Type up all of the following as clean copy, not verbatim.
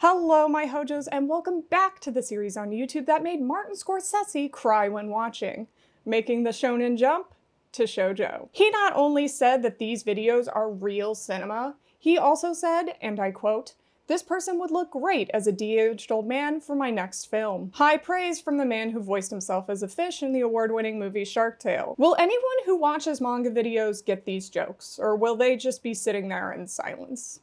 Hello my hojos and welcome back to the series on YouTube that made Martin Scorsese cry when watching, making the shonen jump to shoujo. He not only said that these videos are real cinema, he also said, and I quote, "This person would look great as a de-aged old man for my next film." High praise from the man who voiced himself as a fish in the award-winning movie Shark Tale. Will anyone who watches manga videos get these jokes, or will they just be sitting there in silence?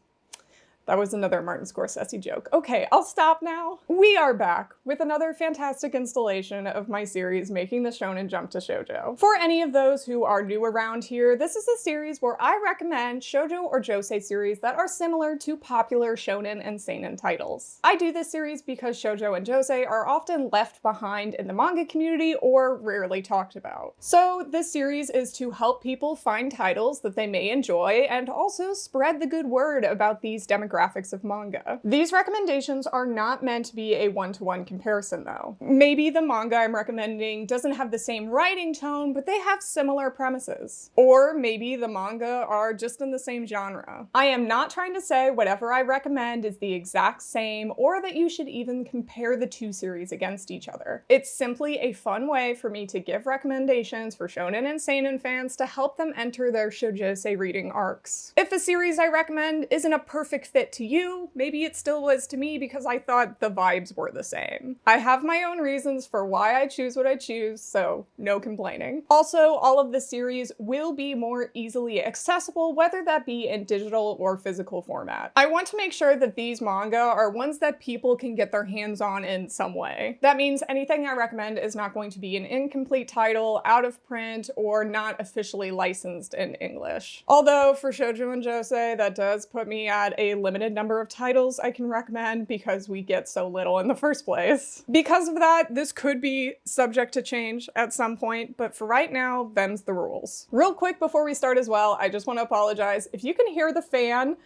That was another Martin Scorsese joke. Okay, I'll stop now. We are back with another fantastic installation of my series, Making the Shonen Jump to Shoujo. For any of those who are new around here, this is a series where I recommend shoujo or josei series that are similar to popular shonen and seinen titles. I do this series because shoujo and josei are often left behind in the manga community or rarely talked about. So this series is to help people find titles that they may enjoy and also spread the good word about these demographics of manga. These recommendations are not meant to be a one-to-one comparison though. Maybe the manga I'm recommending doesn't have the same writing tone, but they have similar premises. Or maybe the manga are just in the same genre. I am not trying to say whatever I recommend is the exact same or that you should even compare the two series against each other. It's simply a fun way for me to give recommendations for shonen and seinen fans to help them enter their shoujosei reading arcs. If a series I recommend isn't a perfect fit to you, maybe it still was to me because I thought the vibes were the same. I have my own reasons for why I choose what I choose, so no complaining. Also, all of the series will be more easily accessible, whether that be in digital or physical format. I want to make sure that these manga are ones that people can get their hands on in some way. That means anything I recommend is not going to be an incomplete title, out of print, or not officially licensed in English. Although for shoujo and josei, that does put me at a limited number of titles I can recommend because we get so little in the first place. Because of that, this could be subject to change at some point, but for right now, them's the rules. Real quick before we start as well, I just want to apologize. If you can hear the fan,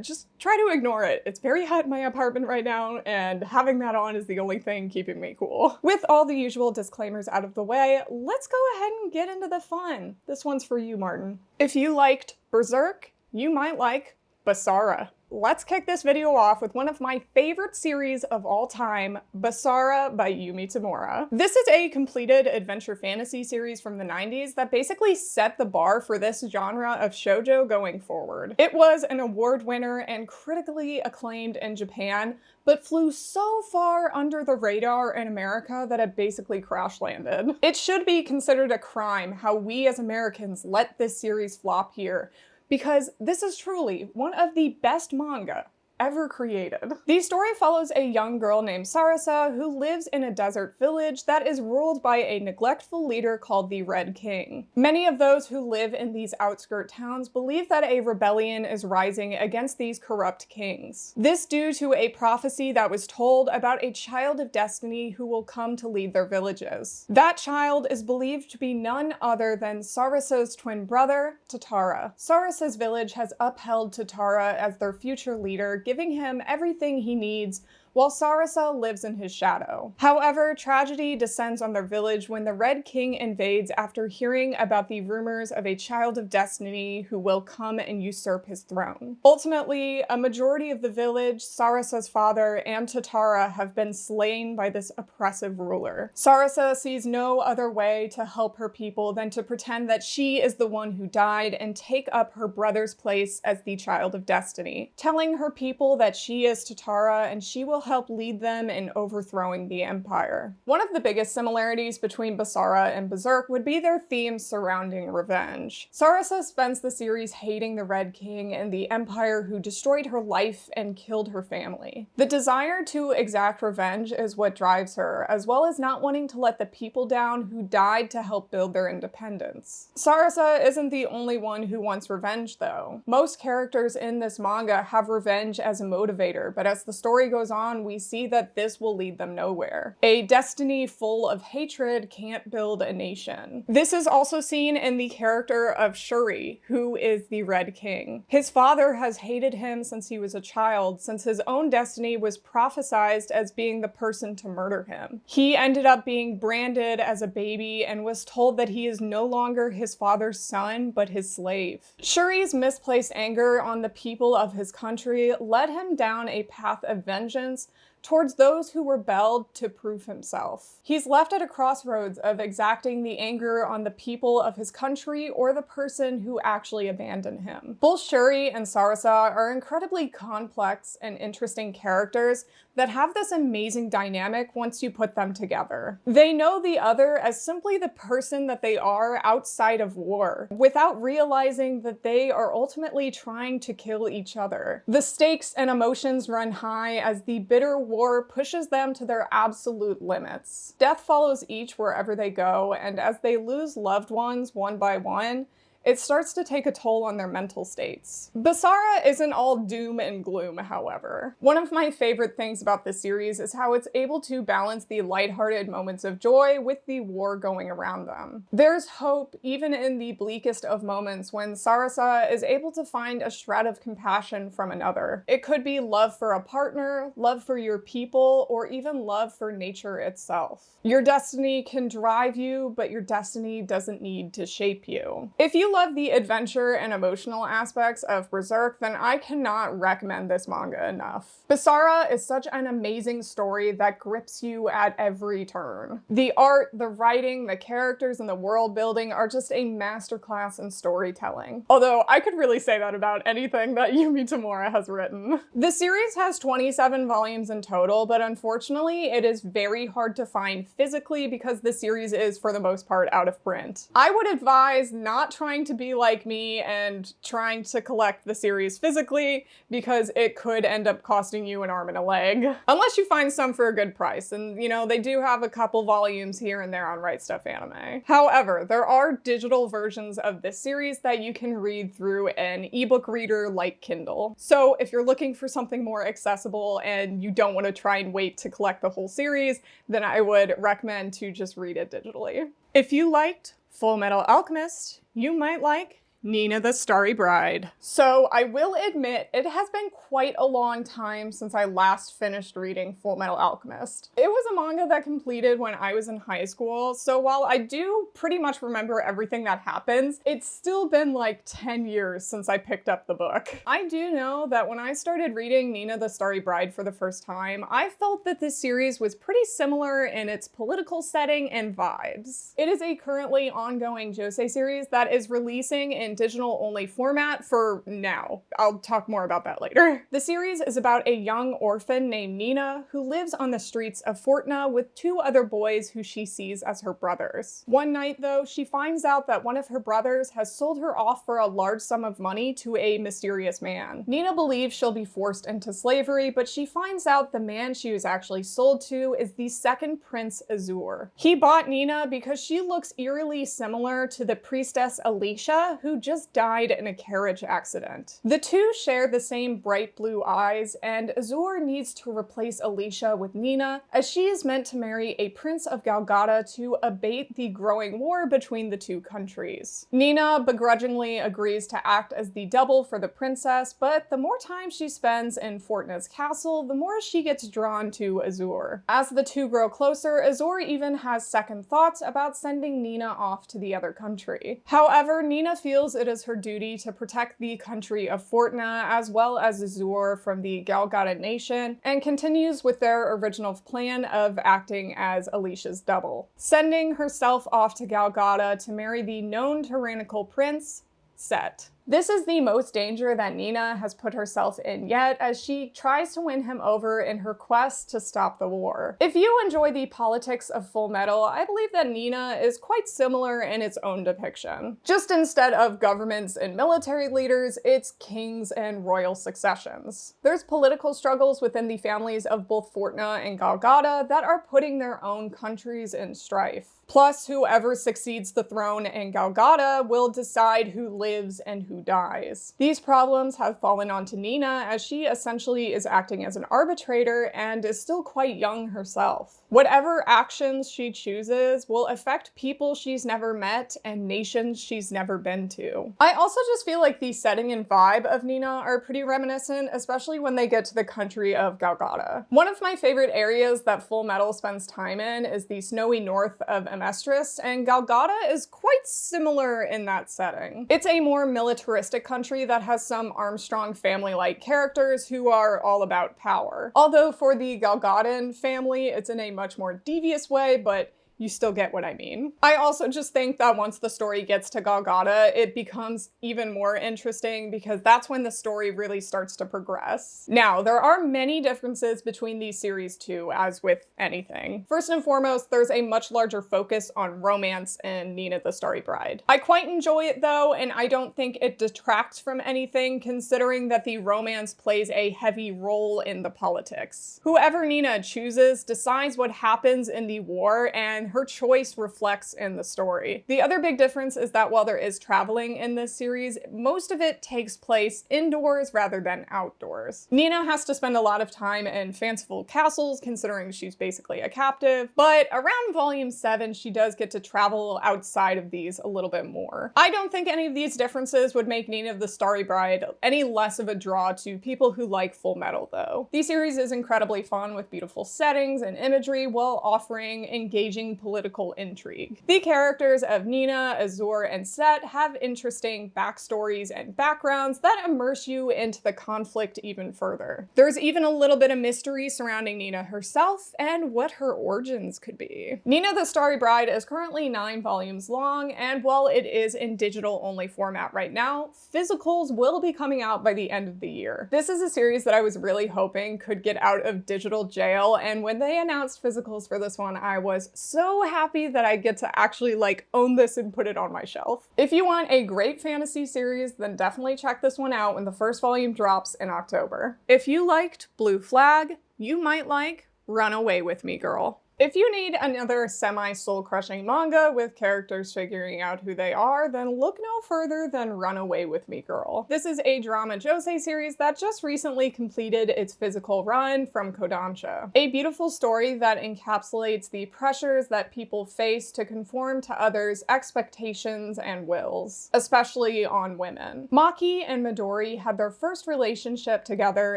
just try to ignore it. It's very hot in my apartment right now, and having that on is the only thing keeping me cool. With all the usual disclaimers out of the way, let's go ahead and get into the fun. This one's for you, Martin. If you liked Berserk, you might like Basara. Let's kick this video off with one of my favorite series of all time, Basara by Yumi Tamura. This is a completed adventure fantasy series from the 90s that basically set the bar for this genre of shoujo going forward. It was an award winner and critically acclaimed in Japan, but flew so far under the radar in America that it basically crash landed. It should be considered a crime how we as Americans let this series flop here, because this is truly one of the best manga ever created. The story follows a young girl named Sarasa who lives in a desert village that is ruled by a neglectful leader called the Red King. Many of those who live in these outskirt towns believe that a rebellion is rising against these corrupt kings. This due to a prophecy that was told about a child of destiny who will come to lead their villages. That child is believed to be none other than Sarasa's twin brother, Tatara. Sarasa's village has upheld Tatara as their future leader, giving him everything he needs, while Sarasa lives in his shadow. However, tragedy descends on their village when the Red King invades after hearing about the rumors of a child of destiny who will come and usurp his throne. Ultimately, a majority of the village, Sarasa's father, and Tatara have been slain by this oppressive ruler. Sarasa sees no other way to help her people than to pretend that she is the one who died and take up her brother's place as the child of destiny, telling her people that she is Tatara and she will help lead them in overthrowing the empire. One of the biggest similarities between Basara and Berserk would be their themes surrounding revenge. Sarasa spends the series hating the Red King and the empire who destroyed her life and killed her family. The desire to exact revenge is what drives her, as well as not wanting to let the people down who died to help build their independence. Sarasa isn't the only one who wants revenge though. Most characters in this manga have revenge as a motivator, but as the story goes on, on, we see that this will lead them nowhere. A destiny full of hatred can't build a nation. This is also seen in the character of Shuri, who is the Red King. His father has hated him since he was a child, since his own destiny was prophesized as being the person to murder him. He ended up being branded as a baby and was told that he is no longer his father's son, but his slave. Shuri's misplaced anger on the people of his country led him down a path of vengeance towards those who rebelled to prove himself. He's left at a crossroads of exacting the anger on the people of his country or the person who actually abandoned him. Both Shuri and Sarasa are incredibly complex and interesting characters that have this amazing dynamic once you put them together. They know the other as simply the person that they are outside of war, without realizing that they are ultimately trying to kill each other. The stakes and emotions run high as the bitter war pushes them to their absolute limits. Death follows each wherever they go, and as they lose loved ones one by one, it starts to take a toll on their mental states. Basara isn't all doom and gloom, however. One of my favorite things about this series is how it's able to balance the lighthearted moments of joy with the war going around them. There's hope even in the bleakest of moments when Sarasa is able to find a shred of compassion from another. It could be love for a partner, love for your people, or even love for nature itself. Your destiny can drive you, but your destiny doesn't need to shape you. If you love the adventure and emotional aspects of Berserk, then I cannot recommend this manga enough. Basara is such an amazing story that grips you at every turn. The art, the writing, the characters, and the world building are just a masterclass in storytelling. Although I could really say that about anything that Yumi Tamura has written. The series has 27 volumes in total, but unfortunately it is very hard to find physically because the series is, for the most part, out of print. I would advise not trying to be like me and trying to collect the series physically, because it could end up costing you an arm and a leg. Unless you find some for a good price, and you know, they do have a couple volumes here and there on Right Stuff Anime. However, there are digital versions of this series that you can read through an ebook reader like Kindle. So if you're looking for something more accessible and you don't want to try and wait to collect the whole series, then I would recommend to just read it digitally. If you liked Fullmetal Alchemist, you might like Nina the Starry Bride. So I will admit, it has been quite a long time since I last finished reading Fullmetal Alchemist. It was a manga that completed when I was in high school, so while I do pretty much remember everything that happens, it's still been like 10 years since I picked up the book. I do know that when I started reading Nina the Starry Bride for the first time, I felt that this series was pretty similar in its political setting and vibes. It is a currently ongoing josei series that is releasing in digital only format for now. I'll talk more about that later. The series is about a young orphan named Nina who lives on the streets of Fortuna with two other boys who she sees as her brothers. One night though, she finds out that one of her brothers has sold her off for a large sum of money to a mysterious man. Nina believes she'll be forced into slavery, but she finds out the man she was actually sold to is the second Prince Azure. He bought Nina because she looks eerily similar to the priestess Alicia, who just died in a carriage accident. The two share the same bright blue eyes, and Azure needs to replace Alicia with Nina, as she is meant to marry a prince of Galgata to abate the growing war between the two countries. Nina begrudgingly agrees to act as the double for the princess, but the more time she spends in Fortuna's castle, the more she gets drawn to Azure. As the two grow closer, Azure even has second thoughts about sending Nina off to the other country. However, Nina feels it is her duty to protect the country of Fortuna as well as Azure from the Galgata nation, and continues with their original plan of acting as Alicia's double, sending herself off to Galgata to marry the known tyrannical prince, Set. This is the most danger that Nina has put herself in yet, as she tries to win him over in her quest to stop the war. If you enjoy the politics of Fullmetal, I believe that Nina is quite similar in its own depiction. Just instead of governments and military leaders, it's kings and royal successions. There's political struggles within the families of both Fortuna and Galgata that are putting their own countries in strife. Plus, whoever succeeds the throne in Galgada will decide who lives and who dies. These problems have fallen onto Nina, as she essentially is acting as an arbitrator and is still quite young herself. Whatever actions she chooses will affect people she's never met and nations she's never been to. I also just feel like the setting and vibe of Nina are pretty reminiscent, especially when they get to the country of Galgada. One of my favorite areas that Fullmetal spends time in is the snowy north of Amestris, and Galgada is quite similar in that setting. It's a more militaristic country that has some Armstrong family-like characters who are all about power. Although for the Galgadan family, it's in a much more devious way, but you still get what I mean. I also just think that once the story gets to Galgada, it becomes even more interesting because that's when the story really starts to progress. Now, there are many differences between these series too, as with anything. First and foremost, there's a much larger focus on romance in Nina the Starry Bride. I quite enjoy it though, and I don't think it detracts from anything considering that the romance plays a heavy role in the politics. Whoever Nina chooses decides what happens in the war, and her choice reflects in the story. The other big difference is that while there is traveling in this series, most of it takes place indoors rather than outdoors. Nina has to spend a lot of time in fanciful castles considering she's basically a captive, but around volume 7 she does get to travel outside of these a little bit more. I don't think any of these differences would make Nina the Starry Bride any less of a draw to people who like Fullmetal though. The series is incredibly fun with beautiful settings and imagery while offering engaging political intrigue. The characters of Nina, Azur, and Set have interesting backstories and backgrounds that immerse you into the conflict even further. There's even a little bit of mystery surrounding Nina herself and what her origins could be. Nina the Starry Bride is currently 9 volumes long, and while it is in digital-only format right now, physicals will be coming out by the end of the year. This is a series that I was really hoping could get out of digital jail, and when they announced physicals for this one, I was so happy that I get to actually own this and put it on my shelf. If you want a great fantasy series, then definitely check this one out when the first volume drops in October. If you liked Blue Flag, you might like Run Away With Me Girl. If you need another semi-soul-crushing manga with characters figuring out who they are, then look no further than Run Away With Me Girl. This is a drama josei series that just recently completed its physical run from Kodansha. A beautiful story that encapsulates the pressures that people face to conform to others' expectations and wills, especially on women. Maki and Midori had their first relationship together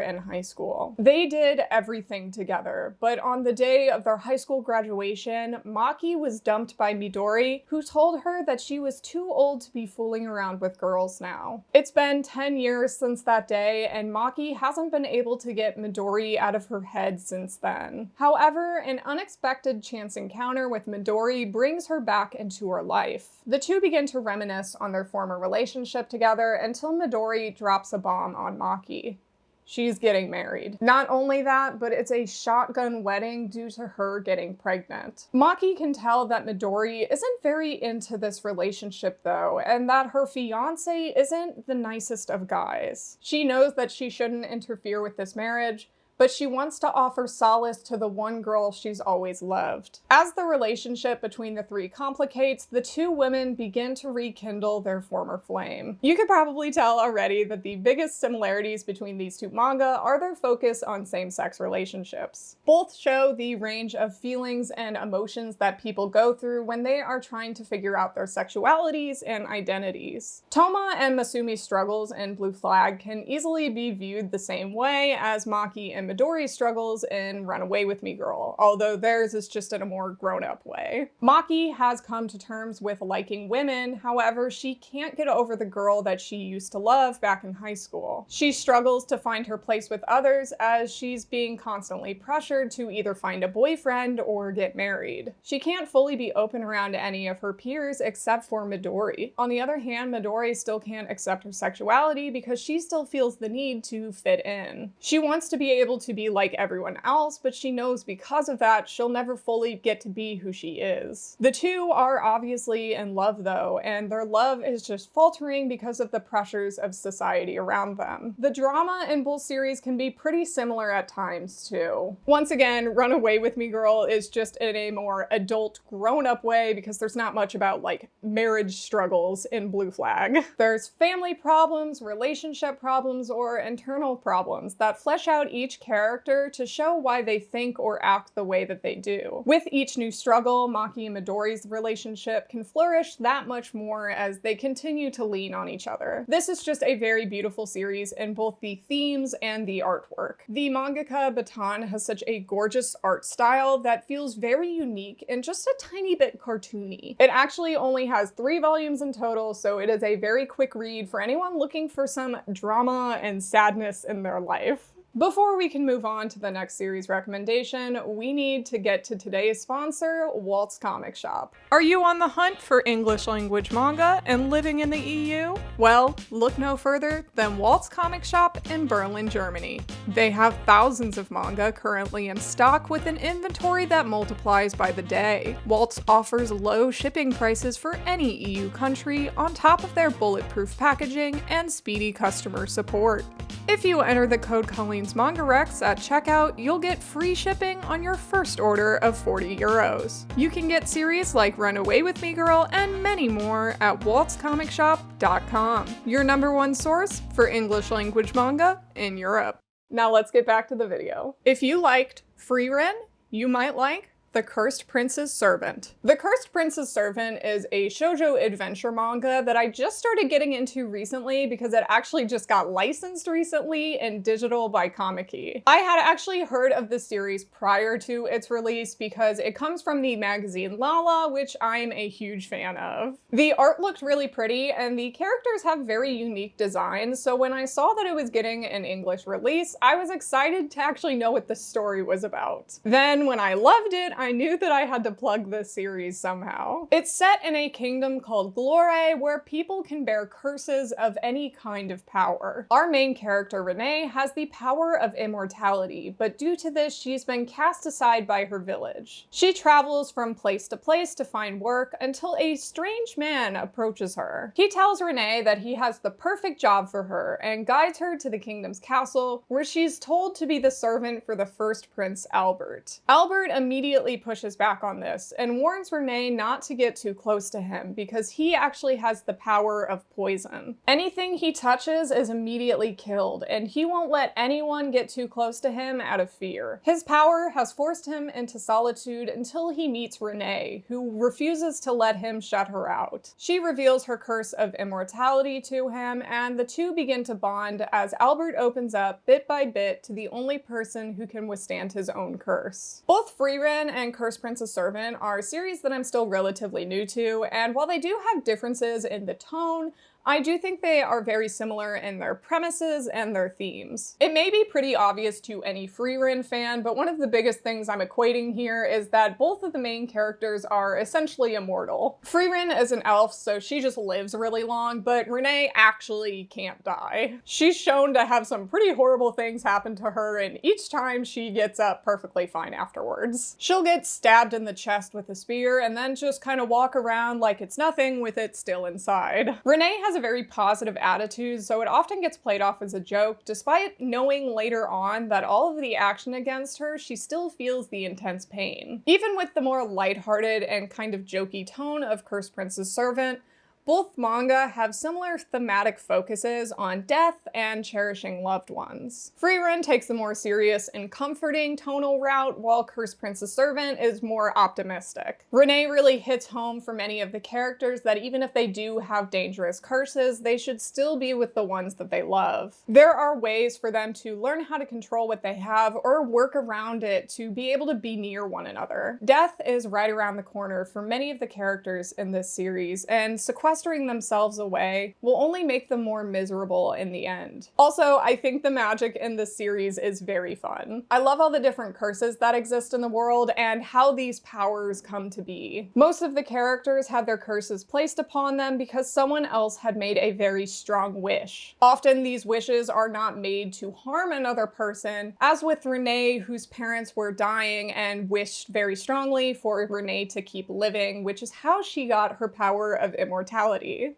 in high school. They did everything together, but on the day of their high school graduation, Maki was dumped by Midori, who told her that she was too old to be fooling around with girls now. It's been 10 years since that day, and Maki hasn't been able to get Midori out of her head since then. However, an unexpected chance encounter with Midori brings her back into her life. The two begin to reminisce on their former relationship together until Midori drops a bomb on Maki. She's getting married. Not only that, but it's a shotgun wedding due to her getting pregnant. Maki can tell that Midori isn't very into this relationship though, and that her fiance isn't the nicest of guys. She knows that she shouldn't interfere with this marriage, but she wants to offer solace to the one girl she's always loved. As the relationship between the three complicates, the two women begin to rekindle their former flame. You could probably tell already that the biggest similarities between these two manga are their focus on same-sex relationships. Both show the range of feelings and emotions that people go through when they are trying to figure out their sexualities and identities. Toma and Masumi's struggles in Blue Flag can easily be viewed the same way as Maki and Midori's struggles in Run Away With Me Girl, although theirs is just in a more grown-up way. Maki has come to terms with liking women, however, she can't get over the girl that she used to love back in high school. She struggles to find her place with others as she's being constantly pressured to either find a boyfriend or get married. She can't fully be open around any of her peers except for Midori. On the other hand, Midori still can't accept her sexuality because she still feels the need to fit in. She wants to be able to be like everyone else, but she knows because of that, she'll never fully get to be who she is. The two are obviously in love though, and their love is just faltering because of the pressures of society around them. The drama in both series can be pretty similar at times too. Once again, Run Away With Me Girl is just in a more adult, grown-up way because there's not much about like marriage struggles in Blue Flag. There's family problems, relationship problems, or internal problems that flesh out each character to show why they think or act the way that they do. With each new struggle, Maki and Midori's relationship can flourish that much more as they continue to lean on each other. This is just a very beautiful series in both the themes and the artwork. The mangaka Baton has such a gorgeous art style that feels very unique and just a tiny bit cartoony. It actually only has 3 volumes in total, so it is a very quick read for anyone looking for some drama and sadness in their life. Before we can move on to the next series recommendation, we need to get to today's sponsor, Walt's Comic Shop. Are you on the hunt for English language manga and living in the EU? Well, look no further than Walt's Comic Shop in Berlin, Germany. They have thousands of manga currently in stock with an inventory that multiplies by the day. Walt's offers low shipping prices for any EU country on top of their bulletproof packaging and speedy customer support. If you enter the code Colleen's Manga Rex at checkout, you'll get free shipping on your first order of 40 euros. You can get series like Run Away With Me Girl and many more at waltzcomicshop.com, your #1 source for English language manga in Europe. Now let's get back to the video. If you liked Frieren, you might like The Cursed Prince's Servant. The Cursed Prince's Servant is a shoujo adventure manga that I just started getting into recently because it actually just got licensed recently in digital by Comic-Key. I had actually heard of this series prior to its release because it comes from the magazine Lala, which I'm a huge fan of. The art looked really pretty and the characters have very unique designs, so when I saw that it was getting an English release, I was excited to actually know what the story was about. Then when I loved it, I knew that I had to plug this series somehow. It's set in a kingdom called Glore, where people can bear curses of any kind of power. Our main character, Renee, has the power of immortality, but due to this, she's been cast aside by her village. She travels from place to place to find work until a strange man approaches her. He tells Renee that he has the perfect job for her and guides her to the kingdom's castle, where she's told to be the servant for the first prince, Albert. Albert immediately pushes back on this and warns Renee not to get too close to him because he actually has the power of poison. Anything he touches is immediately killed, and he won't let anyone get too close to him out of fear. His power has forced him into solitude until he meets Renee, who refuses to let him shut her out. She reveals her curse of immortality to him, and the two begin to bond as Albert opens up bit by bit to the only person who can withstand his own curse. Both Frieren and Cursed Prince's Servant are series that I'm still relatively new to, and while they do have differences in the tone, I do think they are very similar in their premises and their themes. It may be pretty obvious to any Frieren fan, but one of the biggest things I'm equating here is that both of the main characters are essentially immortal. Frieren is an elf, so she just lives really long, but Renee actually can't die. She's shown to have some pretty horrible things happen to her, and each time she gets up perfectly fine afterwards. She'll get stabbed in the chest with a spear and then just kind of walk around like it's nothing with it still inside. Renee has a very positive attitude, so it often gets played off as a joke, despite knowing later on that all of the action against her, she still feels the intense pain. Even with the more lighthearted and kind of jokey tone of Cursed Prince's Servant, both manga have similar thematic focuses on death and cherishing loved ones. Frieren takes the more serious and comforting tonal route, while Cursed Prince's Servant is more optimistic. Renee really hits home for many of the characters that even if they do have dangerous curses, they should still be with the ones that they love. There are ways for them to learn how to control what they have or work around it to be able to be near one another. Death is right around the corner for many of the characters in this series, and sequestering sequestering themselves away will only make them more miserable in the end. Also, I think the magic in this series is very fun. I love all the different curses that exist in the world and how these powers come to be. Most of the characters had their curses placed upon them because someone else had made a very strong wish. Often these wishes are not made to harm another person, as with Renee, whose parents were dying and wished very strongly for Renee to keep living, which is how she got her power of immortality.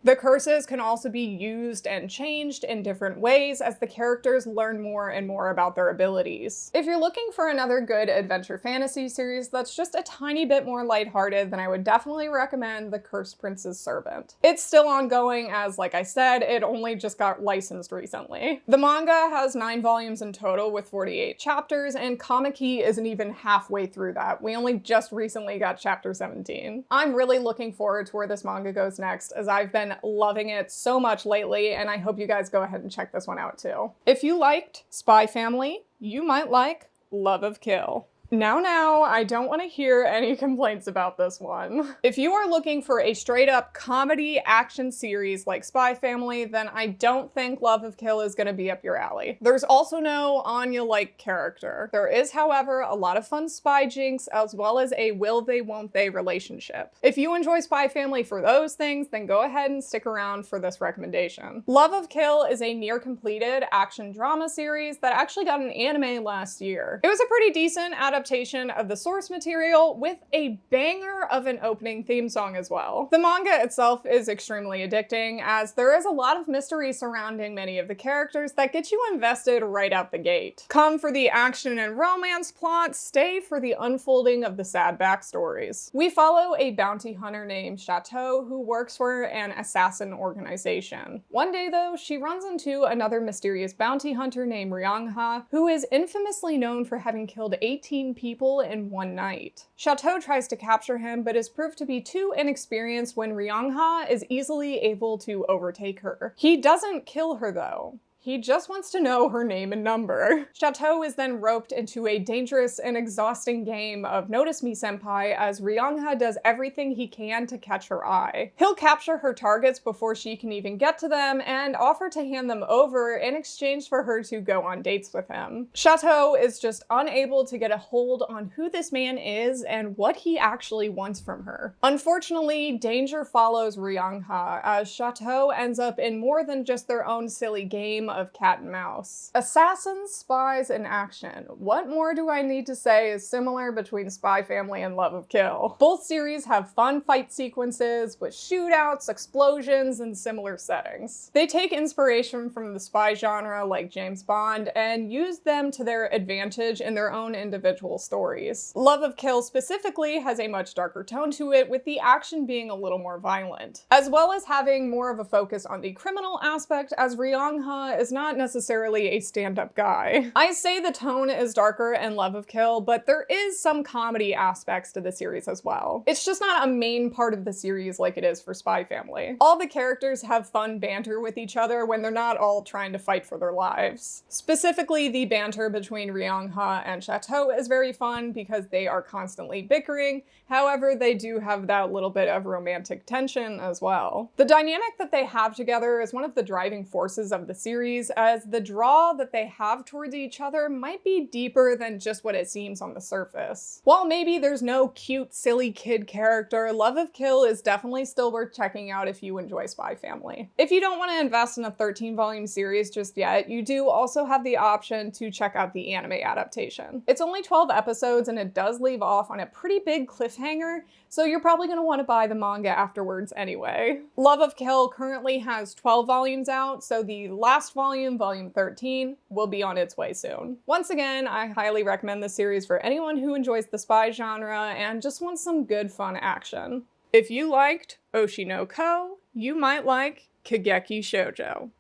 The curses can also be used and changed in different ways as the characters learn more and more about their abilities. If you're looking for another good adventure fantasy series that's just a tiny bit more lighthearted, then I would definitely recommend The Cursed Prince's Servant. It's still ongoing as, like I said, it only just got licensed recently. The manga has 9 volumes in total with 48 chapters, and Kamiki isn't even halfway through that. We only just recently got chapter 17. I'm really looking forward to where this manga goes next, as I've been loving it so much lately, and I hope you guys go ahead and check this one out too. If you liked Spy Family, you might like Love of Kill. Now, I don't want to hear any complaints about this one. If you are looking for a straight up comedy action series like Spy Family, then I don't think Love of Kill is gonna be up your alley. There's also no Anya-like character. There is, however, a lot of fun spy jinx as well as a will they won't they relationship. If you enjoy Spy Family for those things, then go ahead and stick around for this recommendation. Love of Kill is a near completed action drama series that actually got an anime last year. It was a pretty decent adaptation of the source material with a banger of an opening theme song as well. The manga itself is extremely addicting, as there is a lot of mystery surrounding many of the characters that get you invested right out the gate. Come for the action and romance plot, stay for the unfolding of the sad backstories. We follow a bounty hunter named Chateau who works for an assassin organization. One day though, she runs into another mysterious bounty hunter named Ryangha, who is infamously known for having killed 18 people in one night. Chateau tries to capture him, but is proved to be too inexperienced when Ryangha is easily able to overtake her. He doesn't kill her though. He just wants to know her name and number. Chateau is then roped into a dangerous and exhausting game of Notice Me Senpai as Ryangha does everything he can to catch her eye. He'll capture her targets before she can even get to them and offer to hand them over in exchange for her to go on dates with him. Chateau is just unable to get a hold on who this man is and what he actually wants from her. Unfortunately, danger follows Ryangha as Chateau ends up in more than just their own silly game of cat and mouse. Assassins, spies, and action. What more do I need to say is similar between Spy Family and Love of Kill? Both series have fun fight sequences with shootouts, explosions, and similar settings. They take inspiration from the spy genre like James Bond and use them to their advantage in their own individual stories. Love of Kill specifically has a much darker tone to it, with the action being a little more violent, as well as having more of a focus on the criminal aspect, as Ryangha is not necessarily a stand-up guy. I say the tone is darker in Love of Kill, but there is some comedy aspects to the series as well. It's just not a main part of the series like it is for Spy Family. All the characters have fun banter with each other when they're not all trying to fight for their lives. Specifically, the banter between Ryangha and Chateau is very fun because they are constantly bickering. However, they do have that little bit of romantic tension as well. The dynamic that they have together is one of the driving forces of the series, as the draw that they have towards each other might be deeper than just what it seems on the surface. While maybe there's no cute, silly kid character, Love of Kill is definitely still worth checking out if you enjoy Spy Family. If you don't want to invest in a 13-volume series just yet, you do also have the option to check out the anime adaptation. It's only 12 episodes and it does leave off on a pretty big cliffhanger, so you're probably going to want to buy the manga afterwards anyway. Love of Kill currently has 12 volumes out, so the last volume, volume 13, will be on its way soon. Once again, I highly recommend this series for anyone who enjoys the spy genre and just wants some good fun action. If you liked Oshi no Ko, you might like Kageki Shoujo.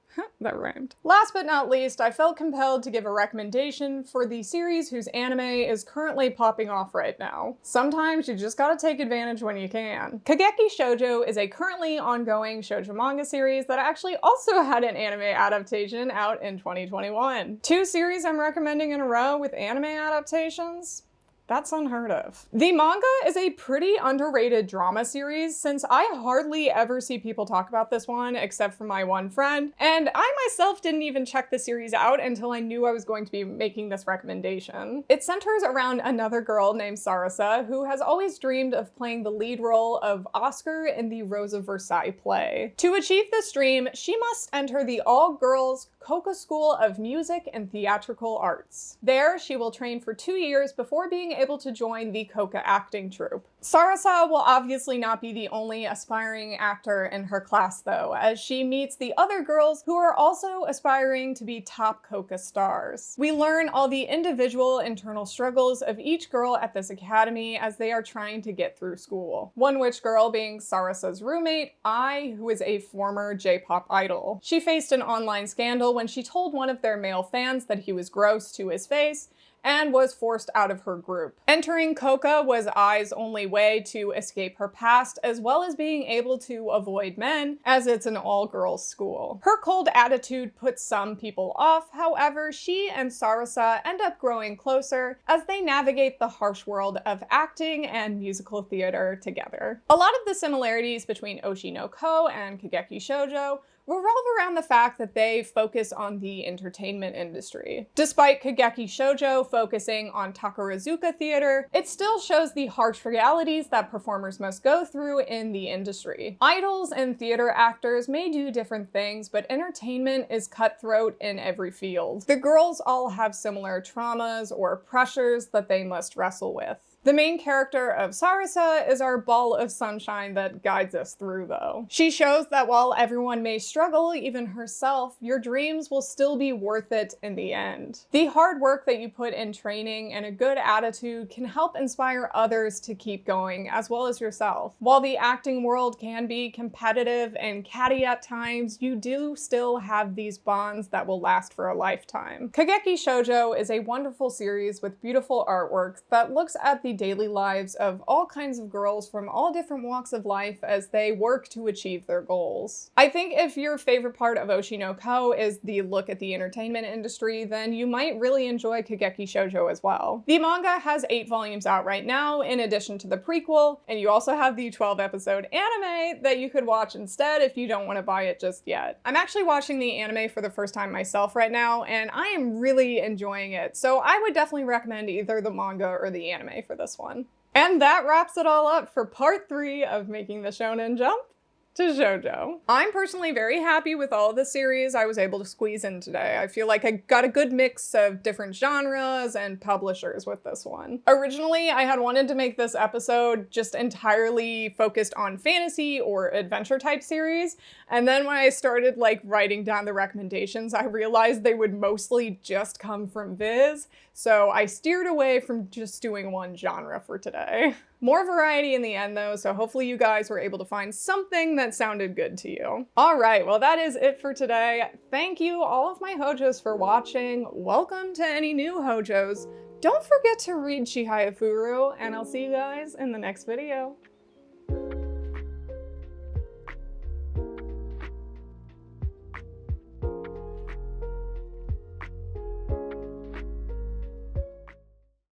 That rhymed. Last but not least, I felt compelled to give a recommendation for the series whose anime is currently popping off right now. Sometimes you just gotta take advantage when you can. Kageki Shoujo is a currently ongoing shoujo manga series that actually also had an anime adaptation out in 2021. 2 series I'm recommending in a row with anime adaptations? That's unheard of. The manga is a pretty underrated drama series since I hardly ever see people talk about this one except for my one friend, and I myself didn't even check the series out until I knew I was going to be making this recommendation. It centers around another girl named Sarasa who has always dreamed of playing the lead role of Oscar in the Rose of Versailles play. To achieve this dream, she must enter the all-girls Koka School of Music and Theatrical Arts. There, she will train for 2 years before being able to join the Koka acting troupe. Sarasa will obviously not be the only aspiring actor in her class though, as she meets the other girls who are also aspiring to be top Koka stars. We learn all the individual internal struggles of each girl at this academy as they are trying to get through school. One witch girl being Sarasa's roommate, Ai, who is a former J-pop idol. She faced an online scandal when she told one of their male fans that he was gross to his face, and was forced out of her group. Entering Koka was Ai's only way to escape her past, as well as being able to avoid men, as it's an all-girls school. Her cold attitude puts some people off, however, she and Sarasa end up growing closer as they navigate the harsh world of acting and musical theater together. A lot of the similarities between Oshi no Ko and Kageki Shoujo revolve around the fact that they focus on the entertainment industry. Despite Kageki Shoujo focusing on Takarazuka theater, it still shows the harsh realities that performers must go through in the industry. Idols and theater actors may do different things, but entertainment is cutthroat in every field. The girls all have similar traumas or pressures that they must wrestle with. The main character of Sarasa is our ball of sunshine that guides us through though. She shows that while everyone may struggle, even herself, your dreams will still be worth it in the end. The hard work that you put in training and a good attitude can help inspire others to keep going, as well as yourself. While the acting world can be competitive and catty at times, you do still have these bonds that will last for a lifetime. Kageki Shoujo is a wonderful series with beautiful artwork that looks at the daily lives of all kinds of girls from all different walks of life as they work to achieve their goals. I think if your favorite part of Oshi no Ko is the look at the entertainment industry, then you might really enjoy Kageki Shoujo as well. The manga has 8 volumes out right now, in addition to the prequel, and you also have the 12-episode anime that you could watch instead if you don't want to buy it just yet. I'm actually watching the anime for the first time myself right now, and I am really enjoying it, so I would definitely recommend either the manga or the anime for this one. And that wraps it all up for part 3 of making the shonen jump to shoujo. I'm personally very happy with all the series I was able to squeeze in today. I feel like I got a good mix of different genres and publishers with this one. Originally, I had wanted to make this episode just entirely focused on fantasy or adventure type series, and then when I started writing down the recommendations, I realized they would mostly just come from Viz, so I steered away from just doing one genre for today. More variety in the end though, so hopefully you guys were able to find something that sounded good to you. Alright, well that is it for today. Thank you all of my hojos for watching. Welcome to any new hojos. Don't forget to read Chihaya Furu, and I'll see you guys in the next video.